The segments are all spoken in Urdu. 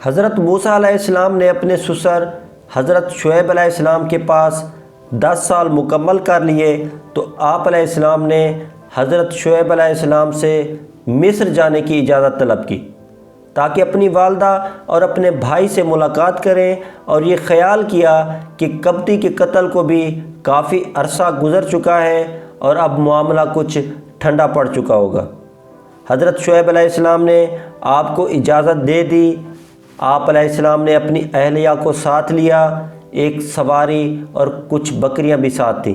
حضرت موسیٰ علیہ السلام نے اپنے سسر حضرت شعیب علیہ السلام کے پاس 10 سال مکمل کر لیے تو آپ علیہ السلام نے حضرت شعیب علیہ السلام سے مصر جانے کی اجازت طلب کی تاکہ اپنی والدہ اور اپنے بھائی سے ملاقات کریں، اور یہ خیال کیا کہ قبطی کے قتل کو بھی کافی عرصہ گزر چکا ہے اور اب معاملہ کچھ ٹھنڈا پڑ چکا ہوگا۔ حضرت شعیب علیہ السلام نے آپ کو اجازت دے دی۔ آپ علیہ السلام نے اپنی اہلیہ کو ساتھ لیا، ایک سواری اور کچھ بکریاں بھی ساتھ تھیں۔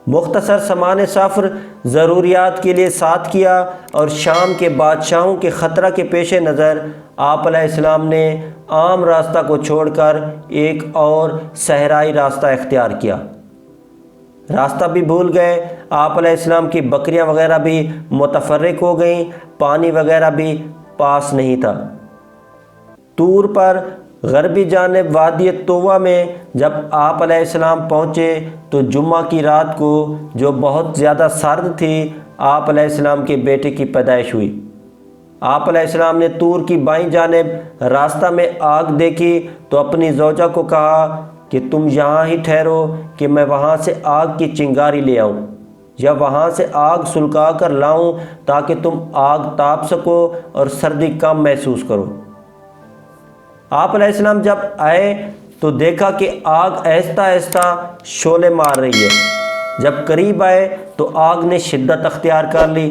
مختصر سامان سفر ضروریات کے لیے ساتھ کیا، اور شام کے بادشاہوں کے خطرہ کے پیش نظر آپ علیہ السلام نے عام راستہ کو چھوڑ کر ایک اور صحرائی راستہ اختیار کیا۔ راستہ بھی بھول گئے، آپ علیہ السلام کی بکریاں وغیرہ بھی متفرق ہو گئیں، پانی وغیرہ بھی پاس نہیں تھا۔ طور پر غربی جانب وادی طوہ میں جب آپ علیہ السلام پہنچے تو جمعہ کی رات کو، جو بہت زیادہ سرد تھی، آپ علیہ السلام کے بیٹے کی پیدائش ہوئی۔ آپ علیہ السلام نے طور کی بائیں جانب راستہ میں آگ دیکھی تو اپنی زوجہ کو کہا کہ تم یہاں ہی ٹھہرو کہ میں وہاں سے آگ کی چنگاری لے آؤں، یا وہاں سے آگ سلگا کر لاؤں تاکہ تم آگ تاپ سکو اور سردی کم محسوس کرو۔ آپ علیہ السلام جب آئے تو دیکھا کہ آگ آہستہ آہستہ شعلے مار رہی ہے۔ جب قریب آئے تو آگ نے شدت اختیار کر لی،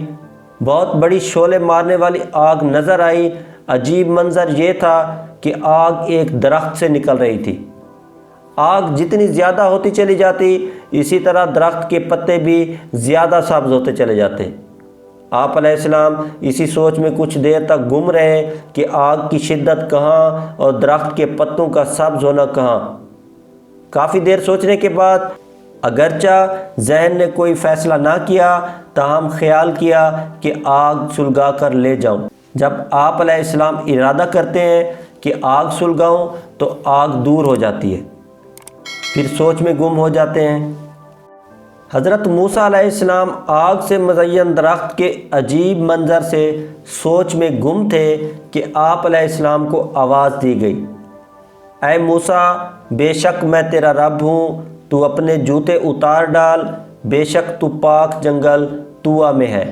بہت بڑی شعلے مارنے والی آگ نظر آئی۔ عجیب منظر یہ تھا کہ آگ ایک درخت سے نکل رہی تھی۔ آگ جتنی زیادہ ہوتی چلی جاتی، اسی طرح درخت کے پتے بھی زیادہ سبز ہوتے چلے جاتے۔ آپ علیہ السلام اسی سوچ میں کچھ دیر تک گم رہے کہ آگ کی شدت کہاں اور درخت کے پتوں کا سبز ہونا کہاں۔ کافی دیر سوچنے کے بعد اگرچہ ذہن نے کوئی فیصلہ نہ کیا، تاہم خیال کیا کہ آگ سلگا کر لے جاؤں۔ جب آپ علیہ السلام ارادہ کرتے ہیں کہ آگ سلگاؤں تو آگ دور ہو جاتی ہے، پھر سوچ میں گم ہو جاتے ہیں۔ حضرت موسیٰ علیہ السلام آگ سے مزین درخت کے عجیب منظر سے سوچ میں گم تھے کہ آپ علیہ السلام کو آواز دی گئی، اے موسیٰ، بے شک میں تیرا رب ہوں، تو اپنے جوتے اتار ڈال، بے شک تو پاک جنگل طوہ میں ہے۔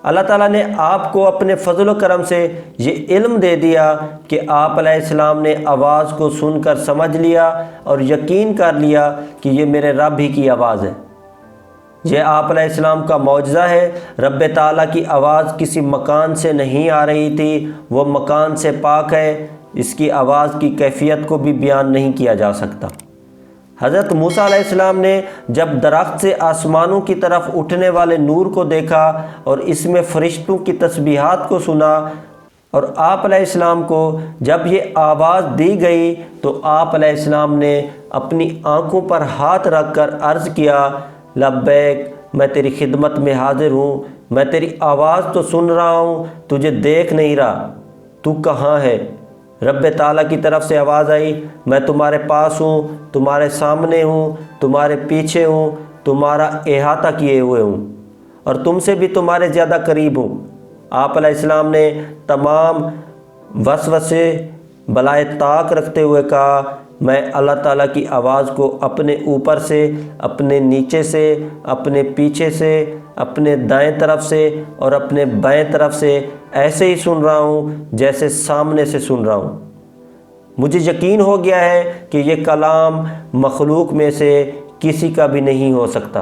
اللہ تعالیٰ نے آپ کو اپنے فضل و کرم سے یہ علم دے دیا کہ آپ علیہ السلام نے آواز کو سن کر سمجھ لیا اور یقین کر لیا کہ یہ میرے رب ہی کی آواز ہے۔ یہ آپ علیہ السلام کا معجزہ ہے۔ رب تعالیٰ کی آواز کسی مکان سے نہیں آ رہی تھی، وہ مکان سے پاک ہے، اس کی آواز کی کیفیت کو بھی بیان نہیں کیا جا سکتا۔ حضرت موسیٰ علیہ السلام نے جب درخت سے آسمانوں کی طرف اٹھنے والے نور کو دیکھا اور اس میں فرشتوں کی تسبیحات کو سنا، اور آپ علیہ السلام کو جب یہ آواز دی گئی تو آپ علیہ السلام نے اپنی آنکھوں پر ہاتھ رکھ کر عرض کیا، لبیک، میں تیری خدمت میں حاضر ہوں، میں تیری آواز تو سن رہا ہوں، تجھے دیکھ نہیں رہا، تو کہاں ہے؟ رب تعالیٰ کی طرف سے آواز آئی، میں تمہارے پاس ہوں، تمہارے سامنے ہوں، تمہارے پیچھے ہوں، تمہارا احاطہ کیے ہوئے ہوں، اور تم سے بھی تمہارے زیادہ قریب ہوں۔ آپ علیہ السلام نے تمام وسوسے بالائے طاق رکھتے ہوئے کہا، میں اللہ تعالیٰ کی آواز کو اپنے اوپر سے، اپنے نیچے سے، اپنے پیچھے سے، اپنے دائیں طرف سے اور اپنے بائیں طرف سے ایسے ہی سن رہا ہوں جیسے سامنے سے سن رہا ہوں۔ مجھے یقین ہو گیا ہے کہ یہ کلام مخلوق میں سے کسی کا بھی نہیں ہو سکتا۔